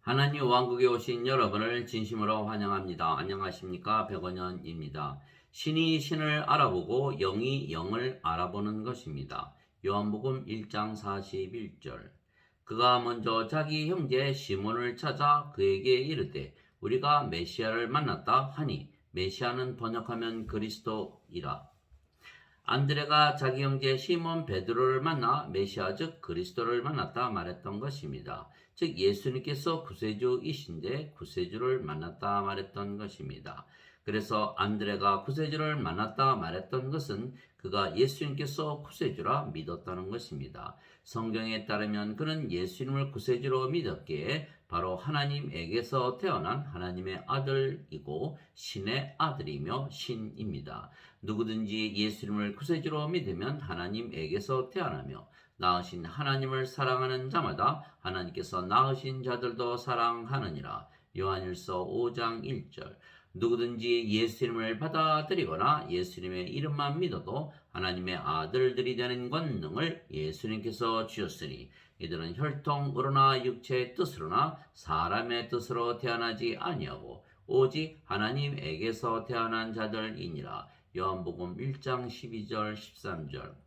하나님 왕국에 오신 여러분을 진심으로 환영합니다. 안녕하십니까? 백원현입니다. 신이 신을 알아보고 영이 영을 알아보는 것입니다. 요한복음 1장 41절. 그가 먼저 자기 형제 시몬을 찾아 그에게 이르되 우리가 메시아를 만났다 하니, 메시아는 번역하면 그리스도이라. 안드레가 자기 형제 시몬 베드로를 만나 메시아 즉 그리스도를 만났다 말했던 것입니다. 즉 예수님께서 구세주이신데 구세주를 만났다 말했던 것입니다. 그래서 안드레가 구세주를 만났다 말했던 것은 그가 예수님께서 구세주라 믿었다는 것입니다. 성경에 따르면 그는 예수님을 구세주로 믿었기에 바로 하나님에게서 태어난 하나님의 아들이고 신의 아들이며 신입니다. 누구든지 예수님을 구세주로 믿으면 하나님에게서 태어나며 낳으신 하나님을 사랑하는 자마다 하나님께서 낳으신 자들도 사랑하느니라. 요한일서 5장 1절. 누구든지 예수님을 받아들이거나 예수님의 이름만 믿어도 하나님의 아들들이 되는 권능을 예수님께서 주셨으니 이들은 혈통으로나 육체의 뜻으로나 사람의 뜻으로 태어나지 아니하고 오직 하나님에게서 태어난 자들이니라. 요한복음 1장 12절 13절.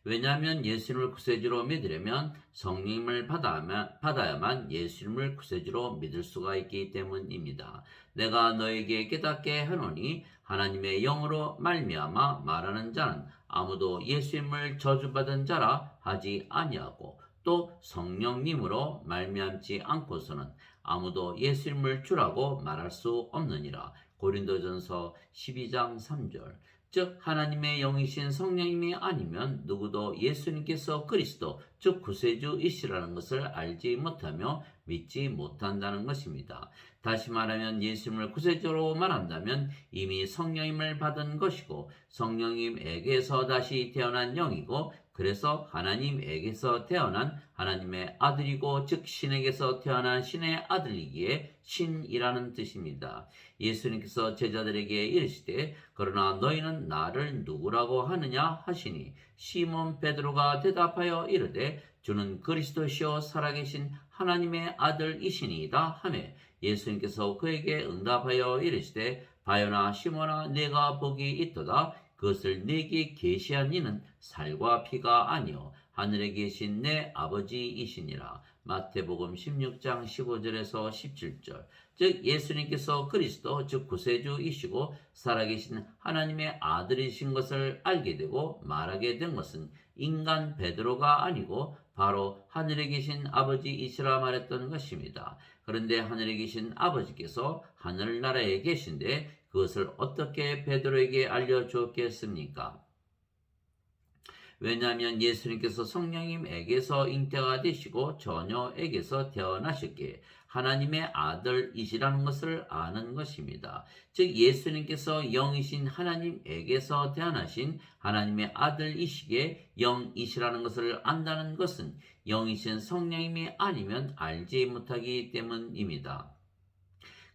왜냐하면 예수님을 구세주로 믿으려면 성령님을 받아야만 예수님을 구세주로 믿을 수가 있기 때문입니다. 내가 너에게 깨닫게 하노니 하나님의 영으로 말미암아 말하는 자는 아무도 예수님을 저주받은 자라 하지 아니하고 또 성령님으로 말미암지 않고서는 아무도 예수님을 주라고 말할 수 없느니라. 고린도전서 12장 3절. 즉 하나님의 영이신 성령님이 아니면 누구도 예수님께서 그리스도 즉 구세주이시라는 것을 알지 못하며 믿지 못한다는 것입니다. 다시 말하면 예수님을 구세주로 말한다면 이미 성령님을 받은 것이고 성령님에게서 다시 태어난 영이고 그래서 하나님에게서 태어난 하나님의 아들이고 즉 신에게서 태어난 신의 아들이기에 신이라는 뜻입니다. 예수님께서 제자들에게 이르시되 그러나 너희는 나를 누구라고 하느냐 하시니 시몬 베드로가 대답하여 이르되 주는 그리스도시요 살아계신 하나님의 아들이시니이다 하매 예수님께서 그에게 응답하여 이르시되 바요나 시몬아 내가 복이 있도다. 그것을 내게 계시한 이는 살과 피가 아니요 하늘에 계신 내 아버지이시니라. 마태복음 16장 15절에서 17절. 즉 예수님께서 그리스도 즉 구세주이시고 살아계신 하나님의 아들이신 것을 알게 되고 말하게 된 것은 인간 베드로가 아니고 바로 하늘에 계신 아버지이시라 말했던 것입니다. 그런데 하늘에 계신 아버지께서 하늘나라에 계신데 그것을 어떻게 베드로에게 알려주었겠습니까? 왜냐하면 예수님께서 성령님에게서 잉태가 되시고 처녀에게서 태어나셨기에 하나님의 아들이시라는 것을 아는 것입니다. 즉 예수님께서 영이신 하나님에게서 태어나신 하나님의 아들이시기에 영이시라는 것을 안다는 것은 영이신 성령님이 아니면 알지 못하기 때문입니다.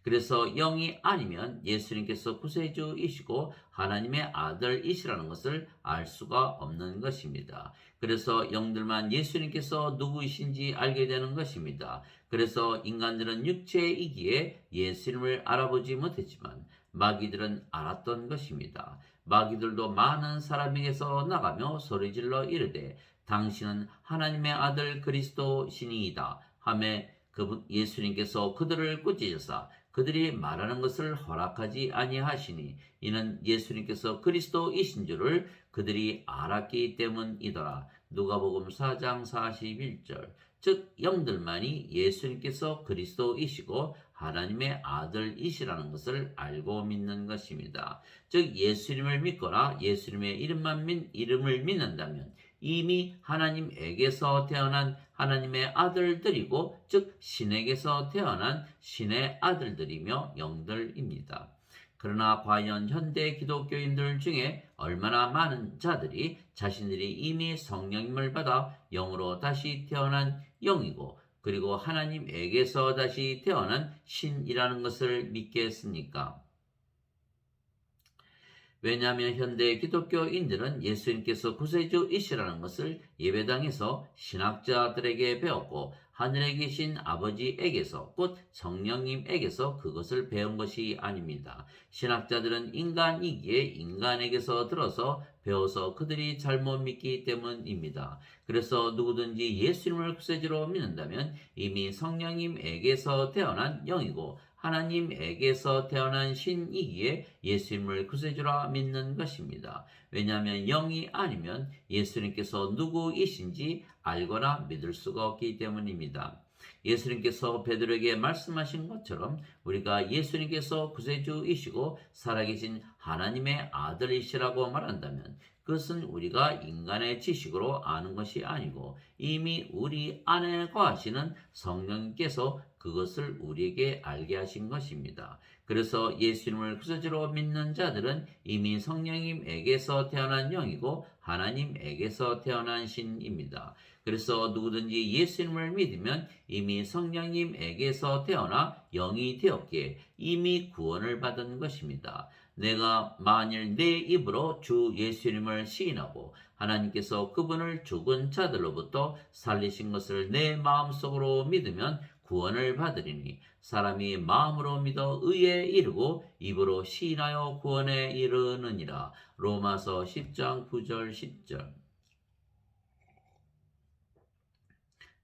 그래서 영이 아니면 예수님께서 구세주이시고 하나님의 아들이시라는 것을 알 수가 없는 것입니다. 그래서 영들만 예수님께서 누구이신지 알게 되는 것입니다. 그래서 인간들은 육체이기에 예수님을 알아보지 못했지만 마귀들은 알았던 것입니다. 마귀들도 많은 사람에게서 나가며 소리질러 이르되 당신은 하나님의 아들 그리스도시니이다 하며 예수님께서 그들을 꾸짖으사 그들이 말하는 것을 허락하지 아니하시니 이는 예수님께서 그리스도이신 줄을 그들이 알았기 때문이더라. 누가복음 4장 41절. 즉 영들만이 예수님께서 그리스도이시고 하나님의 아들이시라는 것을 알고 믿는 것입니다. 즉 예수님을 믿거나 예수님의 이름을 믿는다면 이미 하나님에게서 태어난 하나님의 아들들이고 즉 신에게서 태어난 신의 아들들이며 영들입니다. 그러나 과연 현대 기독교인들 중에 얼마나 많은 자들이 자신들이 이미 성령님을 받아 영으로 다시 태어난 영이고 그리고 하나님에게서 다시 태어난 신이라는 것을 믿겠습니까? 왜냐하면 현대 기독교인들은 예수님께서 구세주이시라는 것을 예배당에서 신학자들에게 배웠고 하늘에 계신 아버지에게서 곧 성령님에게서 그것을 배운 것이 아닙니다. 신학자들은 인간이기에 인간에게서 들어서 배워서 그들이 잘못 믿기 때문입니다. 그래서 누구든지 예수님을 구세주로 믿는다면 이미 성령님에게서 태어난 영이고 하나님에게서 태어난 신이기에 예수님을 구세주라 믿는 것입니다. 왜냐하면 영이 아니면 예수님께서 누구이신지 알거나 믿을 수가 없기 때문입니다. 예수님께서 베드로에게 말씀하신 것처럼 우리가 예수님께서 구세주이시고 살아계신 하나님의 아들이시라고 말한다면 그것은 우리가 인간의 지식으로 아는 것이 아니고 이미 우리 안에 거하시는 성령님께서 그것을 우리에게 알게 하신 것입니다. 그래서 예수님을 구세주로 믿는 자들은 이미 성령님에게서 태어난 영이고 하나님에게서 태어난 신입니다. 그래서 누구든지 예수님을 믿으면 이미 성령님에게서 태어나 영이 되었기에 이미 구원을 받은 것입니다. 내가 만일 내 입으로 주 예수님을 시인하고 하나님께서 그분을 죽은 자들로부터 살리신 것을 내 마음속으로 믿으면 구원을 받으리니 사람이 마음으로 믿어 의에 이르고 입으로 시인하여 구원에 이르느니라. 로마서 10장 9절 10절.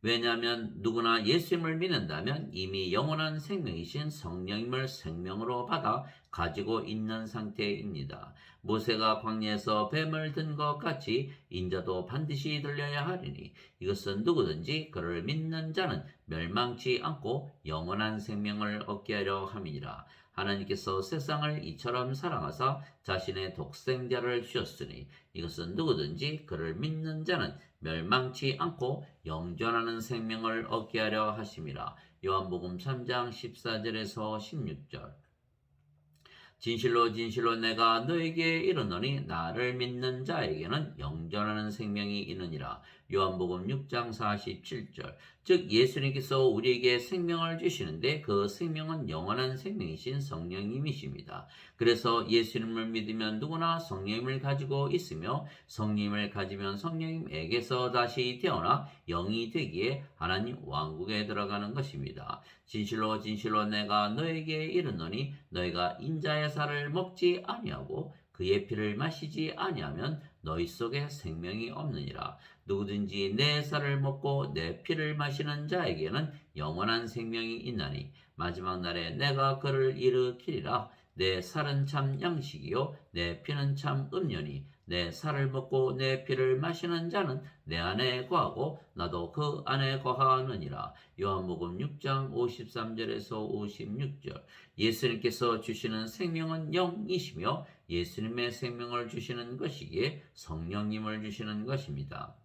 왜냐하면 누구나 예수님을 믿는다면 이미 영원한 생명이신 성령님을 생명으로 받아 가지고 있는 상태입니다. 모세가 광야에서 뱀을 든 것 같이 인자도 반드시 들려야 하리니 이것은 누구든지 그를 믿는 자는 멸망치 않고 영원한 생명을 얻게 하려 함이니라. 하나님께서 세상을 이처럼 사랑하사 자신의 독생자를 주셨으니 이것은 누구든지 그를 믿는 자는 멸망치 않고 영존하는 생명을 얻게 하려 하심이라. 요한복음 3장 14절에서 16절. 진실로 진실로 내가 너에게 이르노니 나를 믿는 자에게는 영존하는 생명이 있느니라. 요한복음 6장 47절. 즉 예수님께서 우리에게 생명을 주시는데 그 생명은 영원한 생명이신 성령님이십니다. 그래서 예수님을 믿으면 누구나 성령님을 가지고 있으며 성령님을 가지면 성령님에게서 다시 태어나 영이 되기에 하나님 왕국에 들어가는 것입니다. 진실로 진실로 내가 너에게 이르노니 너희가 인자의 살을 먹지 아니하고 그의 피를 마시지 아니하면 너희 속에 생명이 없느니라. 누구든지 내 살을 먹고 내 피를 마시는 자에게는 영원한 생명이 있나니 마지막 날에 내가 그를 일으키리라. 내 살은 참 양식이요 내 피는 참 음료니 내 살을 먹고 내 피를 마시는 자는 내 안에 거하고 나도 그 안에 거하느니라. 요한복음 6장 53절에서 56절. 예수님께서 주시는 생명은 영이시며 예수님의 생명을 주시는 것이기에 성령님을 주시는 것입니다.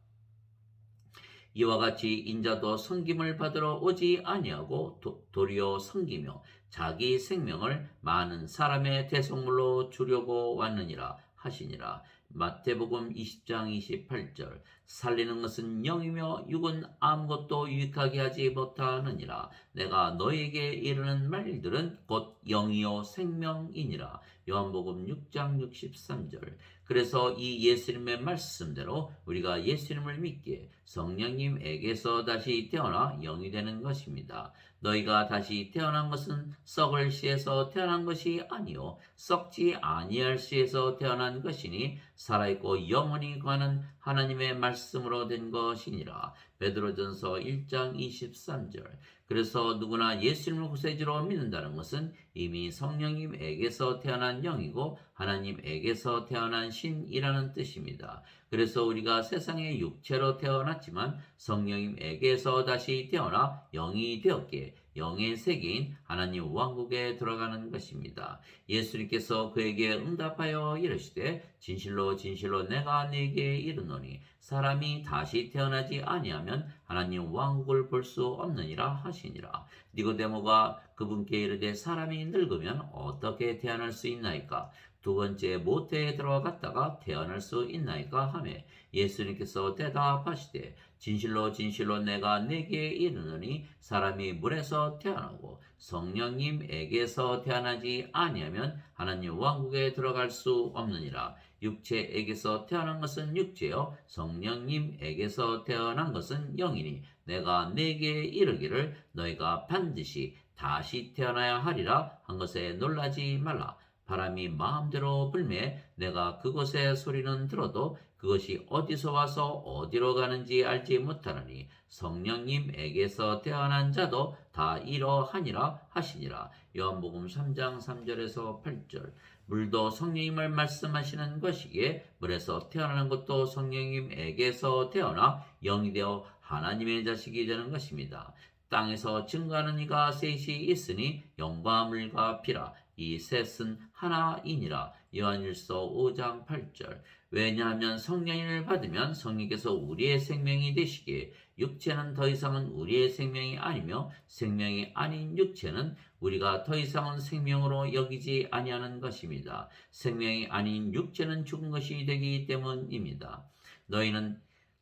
이와 같이 인자도 섬김을 받으러 오지 아니하고 도리어 섬기며 자기 생명을 많은 사람의 대속물로 주려고 왔느니라 하시니라. 마태복음 20장 28절. 살리는 것은 영이며 육은 아무것도 유익하게 하지 못하느니라. 내가 너에게 이르는 말들은 곧 영이요 생명이니라. 요한복음 6장 63절. 그래서 이 예수님의 말씀대로 우리가 예수님을 믿기에 성령님에게서 다시 태어나 영이 되는 것입니다. 너희가 다시 태어난 것은 썩을 씨에서 태어난 것이 아니요 썩지 아니할 씨에서 태어난 것이니 살아있고 영원히 거하는 하나님의 말씀으로 된 것이니라. 베드로전서 1장 23절. 그래서 누구나 예수님을 구세주로 믿는다는 것은 이미 성령님에게서 태어난 영이고 하나님에게서 태어난 신이라는 뜻입니다. 그래서 우리가 세상의 육체로 태어났지만 성령님에게서 다시 태어나 영이 되었기에 영의 세계인 하나님 왕국에 들어가는 것입니다. 예수님께서 그에게 응답하여 이르시되 진실로 진실로 내가 네게 이르노니 사람이 다시 태어나지 아니하면 하나님 왕국을 볼 수 없느니라 하시니라. 니고데모가 그분께 이르되 사람이 늙으면 어떻게 태어날 수 있나이까? 두 번째 모태에 들어갔다가 태어날 수 있나이까 하매 예수님께서 대답하시되 진실로 진실로 내가 네게 이르노니 사람이 물에서 태어나고 성령님에게서 태어나지 아니하면 하나님 왕국에 들어갈 수 없느니라. 육체에게서 태어난 것은 육체요 성령님에게서 태어난 것은 영이니 내가 네게 이르기를 너희가 반드시 다시 태어나야 하리라 한 것에 놀라지 말라. 바람이 마음대로 불매 내가 그곳의 소리는 들어도 그것이 어디서 와서 어디로 가는지 알지 못하느니 성령님에게서 태어난 자도 다 이러하니라 하시니라. 요한복음 3장 3절에서 8절. 물도 성령님을 말씀하시는 것이기에 물에서 태어나는 것도 성령님에게서 태어나 영이 되어 하나님의 자식이 되는 것입니다. 땅에서 증거하는 이가 셋이 있으니 영과 물과 피라. 이 셋은 하나이니라. 요한일서 5장 8절. 왜냐하면 성령을 받으면 성령께서 우리의 생명이 되시기에 육체는 더 이상은 우리의 생명이 아니며 생명이 아닌 육체는 우리가 더 이상은 생명으로 여기지 아니하는 것입니다. 생명이 아닌 육체는 죽은 것이 되기 때문입니다.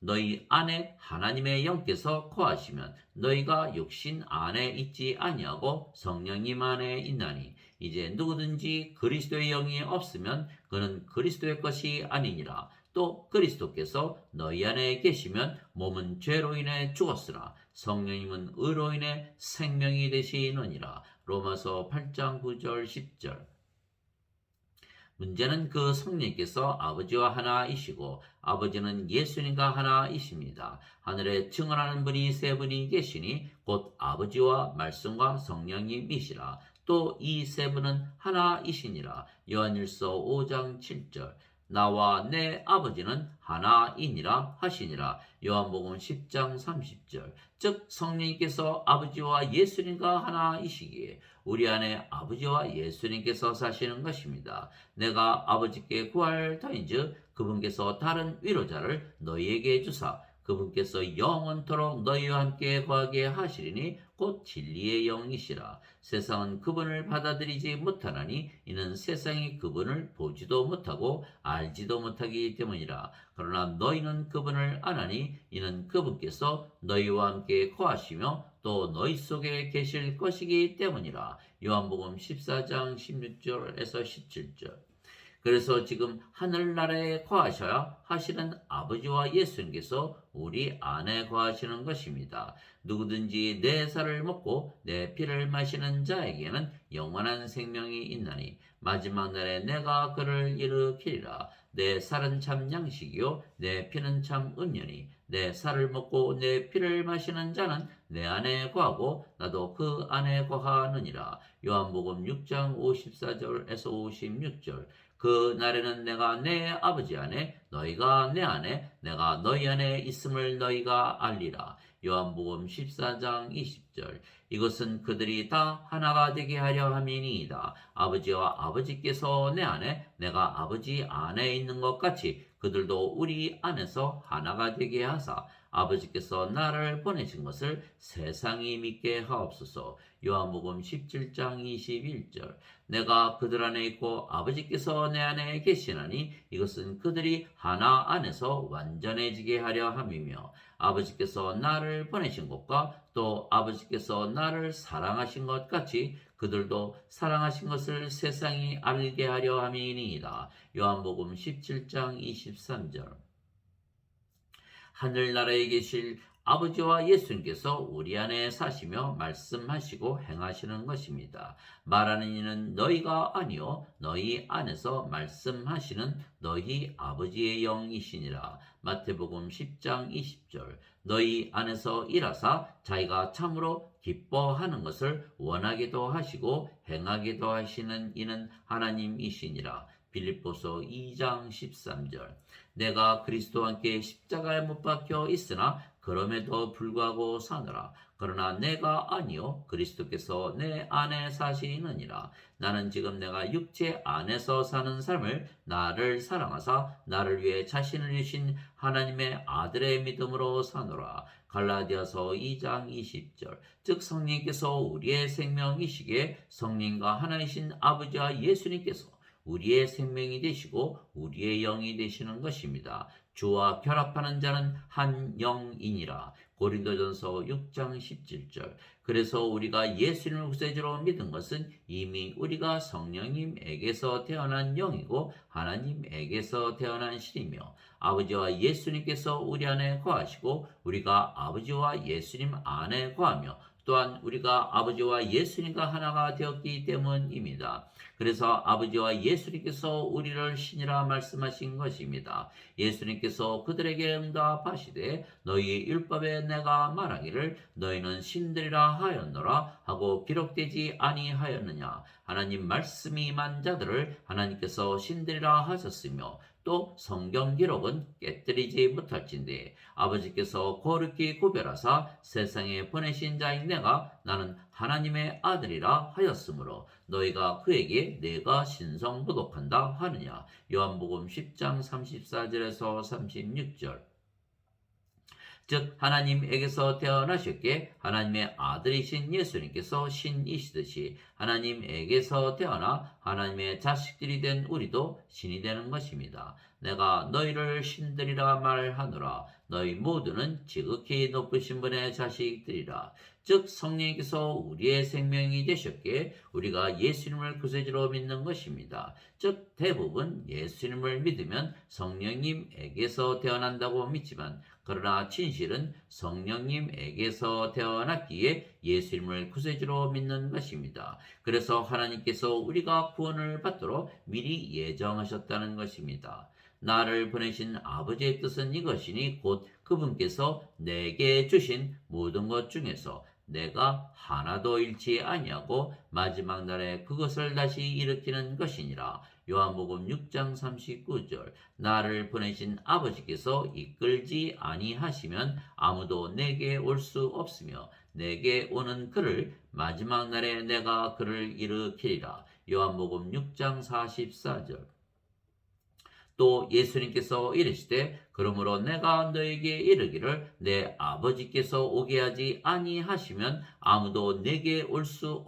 너희 안에 하나님의 영께서 거하시면 너희가 육신 안에 있지 아니하고 성령님 안에 있나니 이제 누구든지 그리스도의 영이 없으면 그는 그리스도의 것이 아니니라. 또 그리스도께서 너희 안에 계시면 몸은 죄로 인해 죽었으나 성령님은 의로 인해 생명이 되시느니라. 로마서 8장 9절 10절. 문제는 그 성령께서 아버지와 하나이시고 아버지는 예수님과 하나이십니다. 하늘에 증언하는 분이 세 분이 계시니 곧 아버지와 말씀과 성령님이시라. 또 이 세 분은 하나이시니라. 요한일서 5장 7절. 나와 내 아버지는 하나이니라 하시니라. 요한복음 10장 30절. 즉 성령님께서 아버지와 예수님과 하나이시기에 우리 안에 아버지와 예수님께서 사시는 것입니다. 내가 아버지께 구할 터인즉 그분께서 다른 위로자를 너희에게 주사 그분께서 영원토록 너희와 함께 거하게 하시리니 곧 진리의 영이시라. 세상은 그분을 받아들이지 못하나니 이는 세상이 그분을 보지도 못하고 알지도 못하기 때문이라. 그러나 너희는 그분을 아나니 이는 그분께서 너희와 함께 거하시며 또 너희 속에 계실 것이기 때문이라. 요한복음 14장 16절에서 17절. 그래서 지금 하늘나라에 거하셔야 하시는 아버지와 예수님께서 우리 안에 거하시는 것입니다. 누구든지 내 살을 먹고 내 피를 마시는 자에게는 영원한 생명이 있나니 마지막 날에 내가 그를 일으키리라. 내 살은 참 양식이요 내 피는 참 음료니 내 살을 먹고 내 피를 마시는 자는 내 안에 거하고 나도 그 안에 거하느니라. 요한복음 6장 54절에서 56절. 그 날에는 내가 내 아버지 안에 너희가 내 안에 내가 너희 안에 있음을 너희가 알리라. 요한복음 14장 20절. 이것은 그들이 다 하나가 되게 하려 함이니이다. 아버지와 아버지께서 내 안에 내가 아버지 안에 있는 것 같이 그들도 우리 안에서 하나가 되게 하사 아버지께서 나를 보내신 것을 세상이 믿게 하옵소서. 요한복음 17장 21절. 내가 그들 안에 있고 아버지께서 내 안에 계시나니 이것은 그들이 하나 안에서 완전해지게 하려 함이며 아버지께서 나를 보내신 것과 또 아버지께서 나를 사랑하신 것 같이 그들도 사랑하신 것을 세상이 알게 하려 함이니이다. 요한복음 17장 23절. 하늘나라에 계실 아버지와 예수님께서 우리 안에 사시며 말씀하시고 행하시는 것입니다. 말하는 이는 너희가 아니요 너희 안에서 말씀하시는 너희 아버지의 영이시니라. 마태복음 10장 20절. 너희 안에서 일하사 자기가 참으로 기뻐하는 것을 원하기도 하시고 행하기도 하시는 이는 하나님이시니라. 빌립보서 2장 13절. 내가 그리스도와 함께 십자가에 못 박혀 있으나 그럼에도 불구하고 사느라. 그러나 내가 아니요 그리스도께서 내 안에 사시느니라. 나는 지금 내가 육체 안에서 사는 삶을 나를 사랑하사 나를 위해 자신을 주신 하나님의 아들의 믿음으로 사노라. 갈라디아서 2장 20절. 즉 성령께서 우리의 생명이시기에 성령과 하나이신 아버지와 예수님께서 우리의 생명이 되시고 우리의 영이 되시는 것입니다. 주와 결합하는 자는 한 영이니라. 고린도전서 6장 17절. 그래서 우리가 예수님을 구세주로 믿은 것은 이미 우리가 성령님에게서 태어난 영이고 하나님에게서 태어난 신이며 아버지와 예수님께서 우리 안에 거하시고 우리가 아버지와 예수님 안에 거하며 또한 우리가 아버지와 예수님과 하나가 되었기 때문입니다. 그래서 아버지와 예수님께서 우리를 신이라 말씀하신 것입니다. 예수님께서 그들에게 응답하시되 너희 율법에 내가 말하기를 너희는 신들이라 하였노라 하고 기록되지 아니하였느냐. 하나님 말씀이 임한 자들을 하나님께서 신들이라 하셨으며 또 성경 기록은 깨뜨리지 못할진대 아버지께서 거룩히 구별하사 세상에 보내신 자인 내가 나는 하나님의 아들이라 하였으므로 너희가 그에게 내가 신성모독한다 하느냐. 요한복음 10장 34절에서 36절. 즉 하나님에게서 태어나셨기에 하나님의 아들이신 예수님께서 신이시듯이 하나님에게서 태어나 하나님의 자식들이 된 우리도 신이 되는 것입니다. 내가 너희를 신들이라 말하노라. 너희 모두는 지극히 높으신 분의 자식들이라. 즉 성령께서 우리의 생명이 되셨기에 우리가 예수님을 구세주로 믿는 것입니다. 즉 대부분 예수님을 믿으면 성령님에게서 태어난다고 믿지만 그러나 진실은 성령님에게서 태어났기에 예수님을 구세주로 믿는 것입니다. 그래서 하나님께서 우리가 구원을 받도록 미리 예정하셨다는 것입니다. 나를 보내신 아버지의 뜻은 이것이니 곧 그분께서 내게 주신 모든 것 중에서 내가 하나도 잃지 아니하고 마지막 날에 그것을 다시 일으키는 것이니라. 요한복음 6장 39절. 나를 보내신 아버지께서 이끌지 아니하시면 아무도 내게 올 수 없으며 내게 오는 그를 마지막 날에 내가 그를 일으키리라. 요한복음 6장 44절. 또 예수님께서 이르시되 그러므로 내가 너에게 이르기를 내 아버지께서 오게 하지 아니하시면 아무도 내게 올 수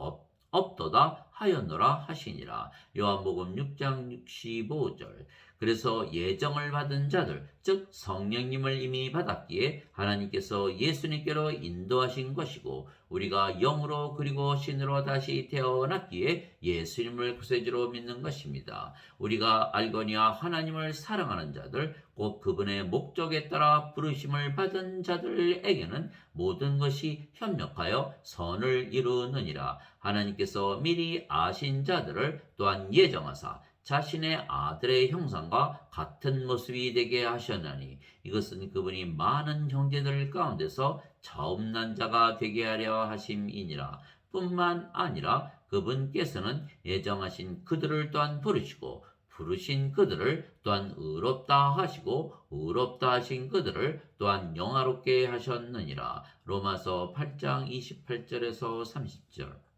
없도다 하였노라 하시니라. 요한복음 6장 65절. 그래서 예정을 받은 자들 즉 성령님을 이미 받았기에 하나님께서 예수님께로 인도하신 것이고 우리가 영으로 그리고 신으로 다시 태어났기에 예수님을 구세주로 믿는 것입니다. 우리가 알거니와 하나님을 사랑하는 자들 곧 그분의 목적에 따라 부르심을 받은 자들에게는 모든 것이 협력하여 선을 이루느니라. 하나님께서 미리 아신 자들을 또한 예정하사 자신의 아들의 형상과 같은 모습이 되게 하셨나니 이것은 그분이 많은 형제들 가운데서 처음난 자가 되게 하려 하심이니라. 뿐만 아니라 그분께서는 예정하신 그들을 또한 부르시고 부르신 그들을 또한 의롭다 하시고 의롭다 하신 그들을 또한 영화롭게 하셨느니라. 로마서 8장 28절에서 30절.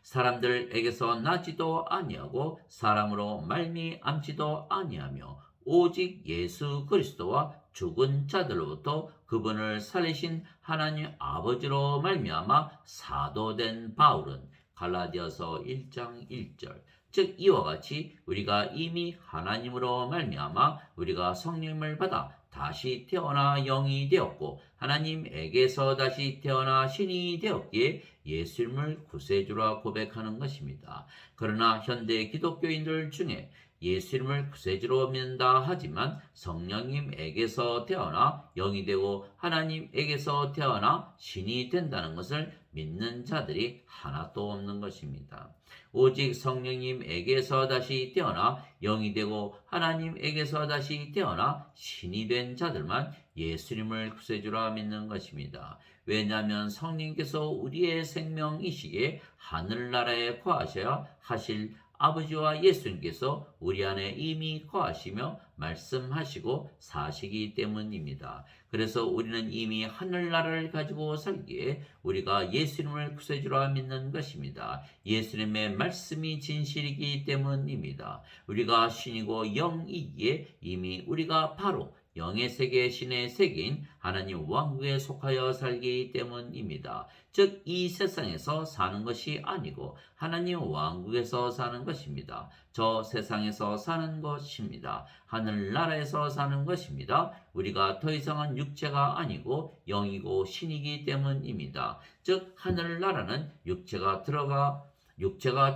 사람들에게서 나지도 아니하고 사람으로 말미암지도 아니하며 오직 예수 그리스도와 죽은 자들로부터 그분을 살리신 하나님 아버지로 말미암아 사도된 바울은 갈라디아서 1장 1절. 즉 이와 같이 우리가 이미 하나님으로 말미암아 우리가 성령을 받아 다시 태어나 영이 되었고 하나님에게서 다시 태어나 신이 되었기에 예수님을 구세주라 고백하는 것입니다. 그러나 현대 기독교인들 중에 예수님을 구세주로 믿는다 하지만 성령님에게서 태어나 영이 되고 하나님에게서 태어나 신이 된다는 것을 믿는 자들이 하나도 없는 것입니다. 오직 성령님에게서 다시 태어나 영이 되고 하나님에게서 다시 태어나 신이 된 자들만 예수님을 구세주라 믿는 것입니다. 왜냐하면 성령께서 우리의 생명이시기에 하늘나라에 거하셔야 하실 아버지와 예수님께서 우리 안에 이미 거하시며 말씀하시고 사시기 때문입니다. 그래서 우리는 이미 하늘나라를 가지고 살기에 우리가 예수님을 구세주라 믿는 것입니다. 예수님의 말씀이 진실이기 때문입니다. 우리가 신이고 영이기에 이미 우리가 바로 영의 세계 신의 세계인 하나님 왕국에 속하여 살기 때문입니다. 즉 이 세상에서 사는 것이 아니고 하나님 왕국에서 사는 것입니다. 저 세상에서 사는 것입니다. 하늘나라에서 사는 것입니다. 우리가 더 이상은 육체가 아니고 영이고 신이기 때문입니다. 즉 하늘나라는 육체가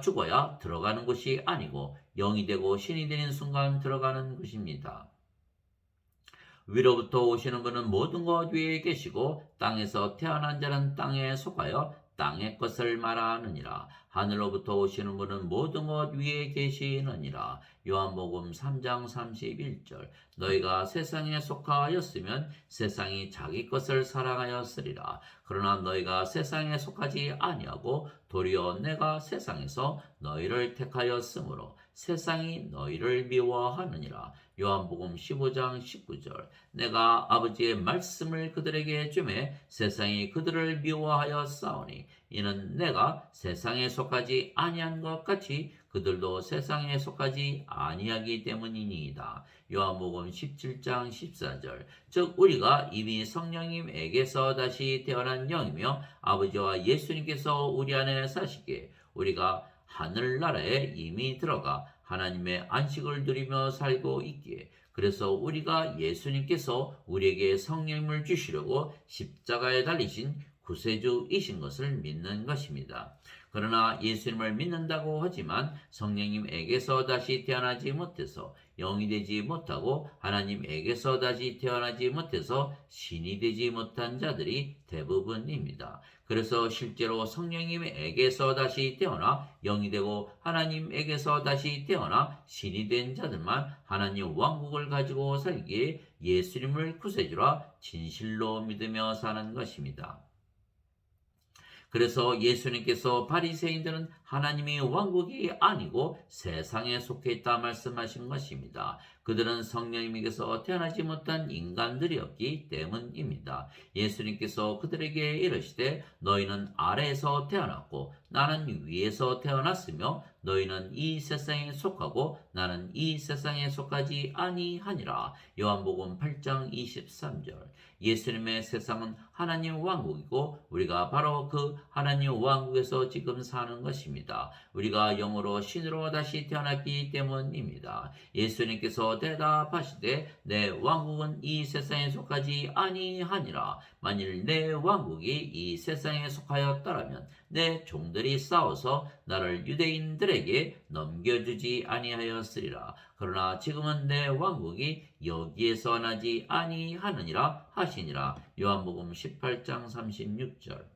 죽어야 들어가는 곳이 아니고 영이 되고 신이 되는 순간 들어가는 것입니다. 위로부터 오시는 분은 모든 것 위에 계시고 땅에서 태어난 자는 땅에 속하여 땅의 것을 말하느니라. 하늘로부터 오시는 분은 모든 것 위에 계시느니라. 요한복음 3장 31절. 너희가 세상에 속하였으면 세상이 자기 것을 사랑하였으리라. 그러나 너희가 세상에 속하지 아니하고 도리어 내가 세상에서 너희를 택하였으므로 세상이 너희를 미워하느니라. 요한복음 15장 19절. 내가 아버지의 말씀을 그들에게 주매 세상이 그들을 미워하여 싸우니 이는 내가 세상에 속하지 아니한 것 같이 그들도 세상에 속하지 아니하기 때문이니이다. 요한복음 17장 14절. 즉 우리가 이미 성령님에게서 다시 태어난 영이며 아버지와 예수님께서 우리 안에 사시기에 우리가 하늘나라에 이미 들어가 하나님의 안식을 누리며 살고 있기에 그래서 우리가 예수님께서 우리에게 성령을 주시려고 십자가에 달리신 구세주이신 것을 믿는 것입니다. 그러나 예수님을 믿는다고 하지만 성령님에게서 다시 태어나지 못해서 영이 되지 못하고 하나님에게서 다시 태어나지 못해서 신이 되지 못한 자들이 대부분입니다. 그래서 실제로 성령님에게서 다시 태어나 영이 되고 하나님에게서 다시 태어나 신이 된 자들만 하나님 왕국을 가지고 살기에 예수님을 구세주라 진실로 믿으며 사는 것입니다. 그래서 예수님께서 바리새인들은 하나님의 왕국이 아니고 세상에 속해 있다 말씀하신 것입니다. 그들은 성령님에게서 태어나지 못한 인간들이었기 때문입니다. 예수님께서 그들에게 이르시되 너희는 아래에서 태어났고 나는 위에서 태어났으며 너희는 이 세상에 속하고 나는 이 세상에 속하지 아니하니라. 요한복음 8장 23절. 예수님의 세상은 하나님 왕국이고 우리가 바로 그 하나님 왕국에서 지금 사는 것입니다. 우리가 영으로 신으로 다시 태어났기 때문입니다. 예수님께서 대답하시되 내 왕국은 이 세상에 속하지 아니하니라. 만일 내 왕국이 이 세상에 속하였더라면 내 종들이 싸워서 나를 유대인들에게 넘겨주지 아니하였으리라. 그러나 지금은 내 왕국이 여기에서 나지 아니하느니라 하시니라. 요한복음 18장 36절.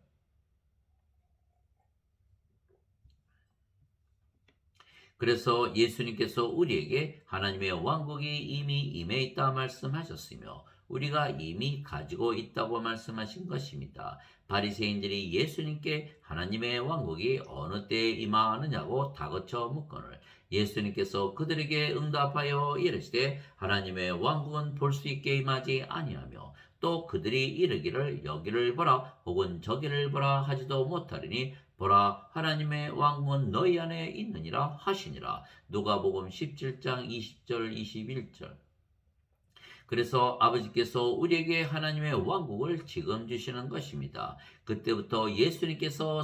그래서 예수님께서 우리에게 하나님의 왕국이 이미 임해 있다 말씀하셨으며 우리가 이미 가지고 있다고 말씀하신 것입니다. 바리새인들이 예수님께 하나님의 왕국이 어느 때에 임하느냐고 다그쳐 묻거늘 예수님께서 그들에게 응답하여 이르시되 하나님의 왕국은 볼 수 있게 임하지 아니하며 또 그들이 이르기를 여기를 보라 혹은 저기를 보라 하지도 못하리니 보라 하나님의 왕국은 너희 안에 있느니라 하시니라. 누가복음 17장 20절 21절. 그래서 아버지께서 우리에게 하나님의 왕국을 지금 주시는 것입니다. 그때부터 예수님께서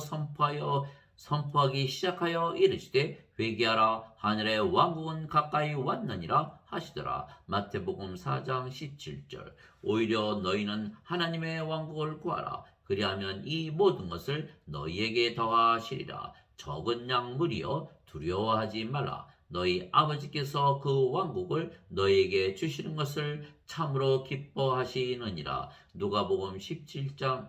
선포하기 시작하여 이르시되 회개하라 하늘의 왕국은 가까이 왔느니라 하시더라. 마태복음 4장 17절. 오히려 너희는 하나님의 왕국을 구하라. 그리하면 이 모든 것을 너희에게 더하시리라. 적은 양물이여 두려워하지 말라. 너희 아버지께서 그 왕국을 너희에게 주시는 것을 참으로 기뻐하시느니라. 누가복음 12장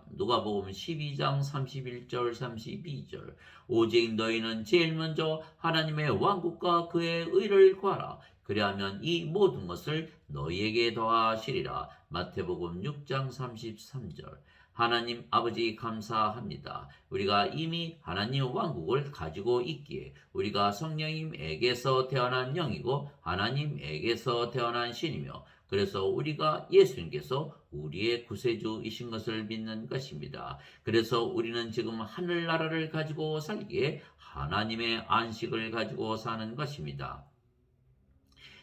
31절 32절. 오직 너희는 제일 먼저 하나님의 왕국과 그의 의를 구하라. 그리하면 이 모든 것을 너희에게 더하시리라. 마태복음 6장 33절. 하나님 아버지 감사합니다. 우리가 이미 하나님 왕국을 가지고 있기에 우리가 성령님에게서 태어난 영이고 하나님에게서 태어난 신이며 그래서 우리가 예수님께서 우리의 구세주이신 것을 믿는 것입니다. 그래서 우리는 지금 하늘나라를 가지고 살기에 하나님의 안식을 가지고 사는 것입니다.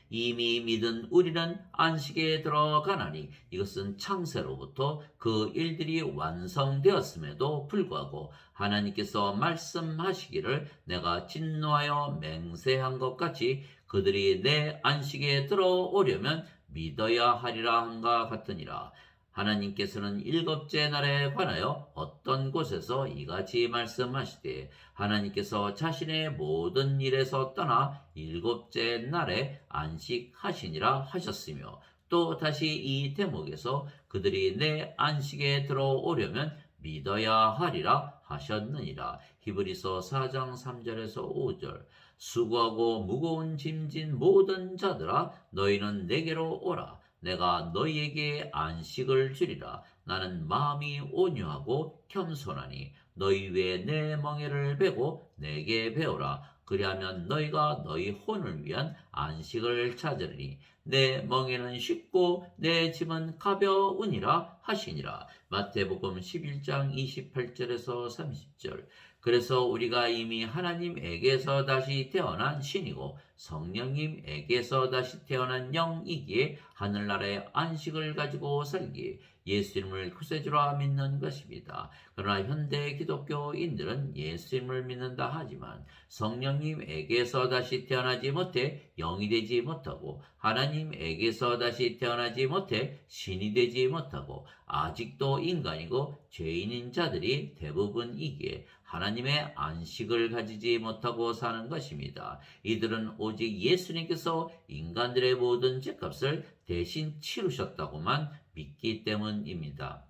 이미 믿은 우리는 안식에 들어가나니 이것은 창세로부터 그 일들이 완성되었음에도 불구하고 하나님께서 말씀하시기를 내가 진노하여 맹세한 것 같이 그들이 내 안식에 들어오려면 믿어야 하리라 함과 같으니라. 하나님께서는 일곱째 날에 관하여 어떤 곳에서 이같이 말씀하시되 하나님께서 자신의 모든 일에서 떠나 일곱째 날에 안식하시니라 하셨으며 또 다시 이 대목에서 그들이 내 안식에 들어오려면 믿어야 하리라 하셨느니라. 히브리서 4장 3절에서 5절. 수고하고 무거운 짐진 모든 자들아 너희는 내게로 오라. 내가 너희에게 안식을 주리라. 나는 마음이 온유하고 겸손하니 너희 외에 내 멍에를 베고 내게 배우라. 그리하면 너희가 너희 혼을 위한 안식을 찾으리니 내 멍에는 쉽고 내 짐은 가벼우니라 하시니라. 마태복음 11장 28절에서 30절. 그래서 우리가 이미 하나님에게서 다시 태어난 신이고 성령님에게서 다시 태어난 영이기에 하늘나라의 안식을 가지고 살기에 예수님을 구세주라 믿는 것입니다. 그러나 현대 기독교인들은 예수님을 믿는다 하지만 성령님에게서 다시 태어나지 못해 영이 되지 못하고 하나님에게서 다시 태어나지 못해 신이 되지 못하고 아직도 인간이고 죄인인 자들이 대부분이기에 하나님의 안식을 가지지 못하고 사는 것입니다. 이들은 오직 예수님께서 인간들의 모든 죄값을 대신 치르셨다고만 믿기 때문입니다.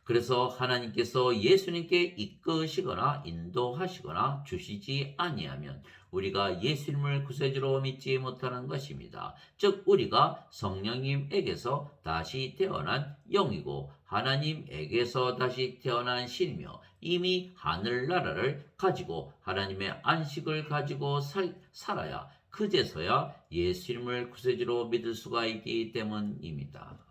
그래서 하나님께서 예수님께 이끄시거나 인도하시거나 주시지 아니하면 우리가 예수님을 구세주로 믿지 못하는 것입니다. 즉 우리가 성령님에게서 다시 태어난 영이고 하나님에게서 다시 태어난 신이며 이미 하늘나라를 가지고 하나님의 안식을 가지고 살아야 그제서야 예수님을 구세주로 믿을 수가 있기 때문입니다.